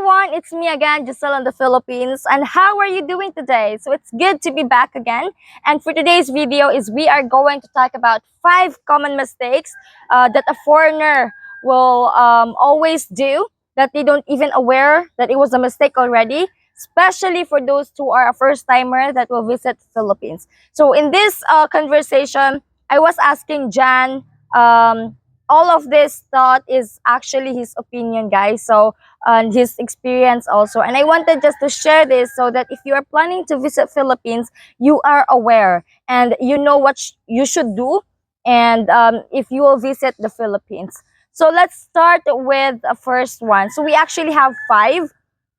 everyone, it's me again, Giselle in the Philippines. And how are you doing today? So it's good to be back again. And for today's video is we are going to talk about 5 common mistakes that a foreigner will always do, that they don't even aware that it was a mistake already, especially for those who are a first timer that will visit Philippines. So in this conversation, I was asking Jan, all of this thought is actually his opinion, guys. So and his experience also, and I wanted just to share this so that if you are planning to visit Philippines, you are aware and you know what you should do, and if you will visit the Philippines. So let's start with the first one. So we actually have 5,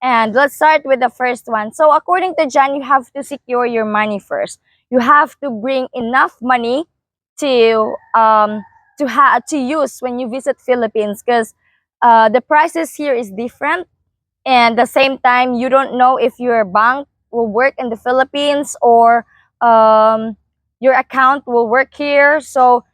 and let's start with the first one. So according to Jan, you have to secure your money first. You have to bring enough money to to use when you visit Philippines, because the prices here is different, and the same time you don't know if your bank will work in the Philippines or your account will work here. So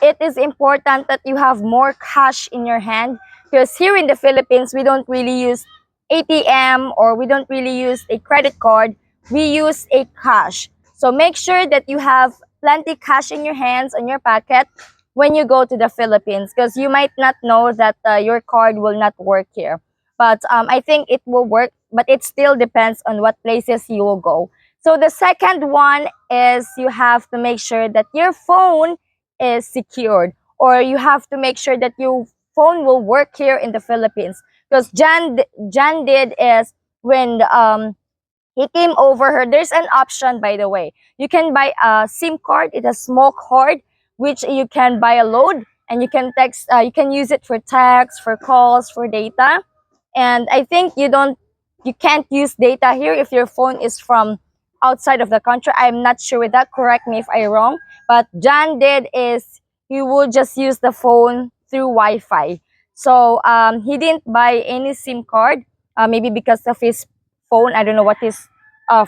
it is important that you have more cash in your hand, because here in the Philippines we don't really use ATM, or we don't really use a credit card. We use a cash. So make sure that you have plenty cash in your hands, on your pocket, when you go to the Philippines, because you might not know that your card will not work here. But I think it will work, but it still depends on what places you will go. So the second one is you have to make sure that your phone is secured, or you have to make sure that your phone will work here in the Philippines. Because Jan did is when he came over her, there's an option, by the way. You can buy a SIM card. It's a small card which you can buy a load, and you can text. You can use it for text, for calls, for data. And I think you can't use data here if your phone is from outside of the country. I'm not sure with that. Correct me if I'm wrong. But John did is he would just use the phone through Wi-Fi. So he didn't buy any SIM card. Maybe because of his phone. I don't know what his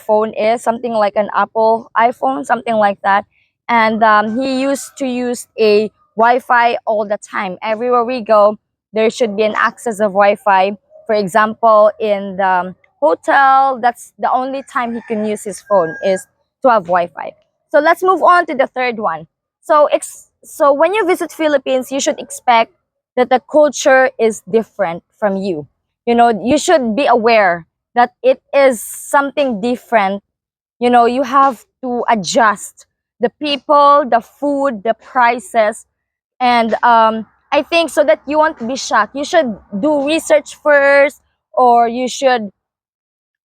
phone is. Something like an Apple iPhone, something like that. And he used to use a Wi-Fi all the time. Everywhere we go, there should be an access of Wi-Fi. For example, in the hotel, that's the only time he can use his phone, is to have Wi-Fi. So let's move on to the third one. So when you visit Philippines, you should expect that the culture is different from you. You know, you should be aware that it is something different. You know, you have to adjust the people, the food, the prices, and I think so that you won't be shocked, you should do research first, or you should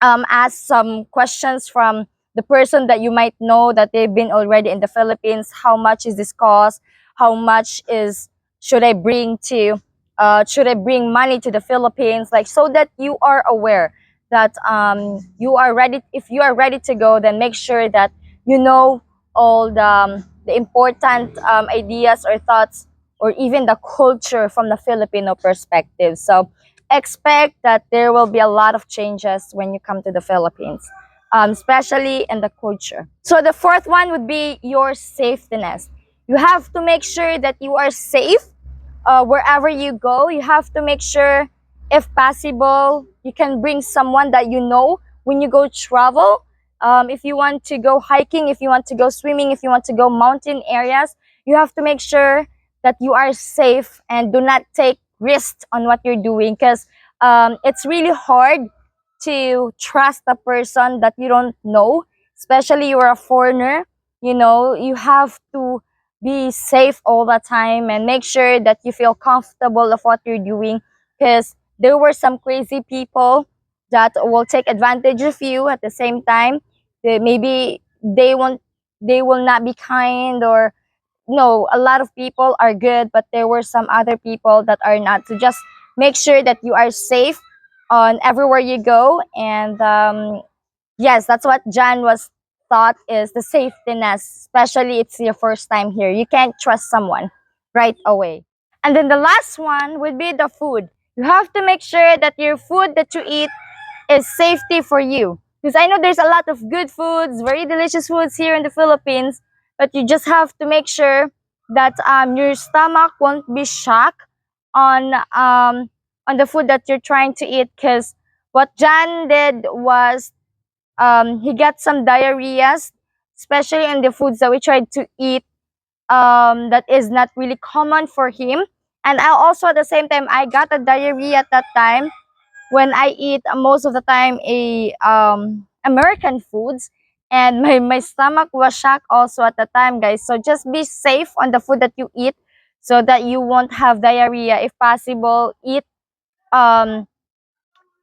ask some questions from the person that you might know that they've been already in the Philippines. How much is this cost? How much is should I bring to should I bring money to the Philippines? Like, so that you are aware that you are ready. If you are ready to go, then make sure that you know all the important ideas or thoughts, or even the culture from the Filipino perspective. So expect that there will be a lot of changes when you come to the Philippines, especially in the culture. So the fourth one would be your safetyness. You have to make sure that you are safe wherever you go. You have to make sure, if possible, you can bring someone that you know when you go travel. If you want to go hiking, if you want to go swimming, if you want to go mountain areas, you have to make sure that you are safe and do not take risks on what you're doing, because it's really hard to trust a person that you don't know, especially you're a foreigner. You know, you have to be safe all the time and make sure that you feel comfortable of what you're doing, because there were some crazy people that will take advantage of you. At the same time, maybe they will not be kind, or no, a lot of people are good, but there were some other people that are not. So just make sure that you are safe on everywhere you go. And yes, that's what Jan was thought is the safetyness, especially it's your first time here. You can't trust someone right away. And then the last one would be the food. You have to make sure that your food that you eat is safety for you. Because I know there's a lot of good foods, very delicious foods here in the Philippines, but you just have to make sure that your stomach won't be shocked on on the food that you're trying to eat, because what John did was he got some diarrheas, especially in the foods that we tried to eat, that is not really common for him. And I also at the same time I got a diarrhea at that time when I eat most of the time a American foods, and my stomach was shocked also at the time, guys. So just be safe on the food that you eat so that you won't have diarrhea. If possible, um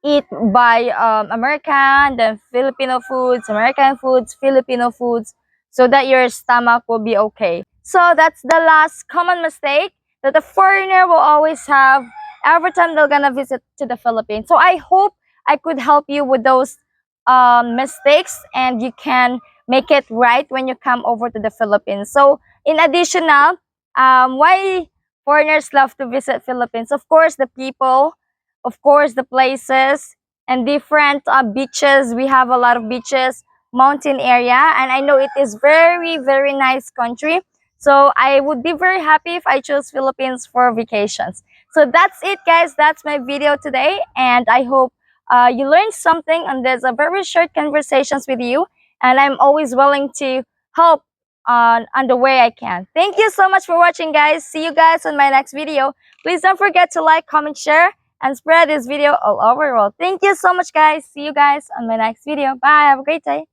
eat by American, then Filipino foods, American foods, Filipino foods, so that your stomach will be okay. So that's the last common mistake that a foreigner will always have every time they're gonna visit to the Philippines. So I hope I could help you with those mistakes, and you can make it right when you come over to the Philippines. So in additional, why foreigners love to visit Philippines? Of course, the people, of course, the places, and different beaches. We have a lot of beaches, mountain area, and I know it is very, very nice country. So I would be very happy if I choose Philippines for vacations. So that's it, guys. That's my video today, and I hope you learned something. And there's a very short conversations with you, and I'm always willing to help on the way I can. Thank you so much for watching, guys. See you guys on my next video. Please don't forget to like, comment, share, and spread this video all over the world. Thank you so much, guys. See you guys on my next video. Bye. Have a great day.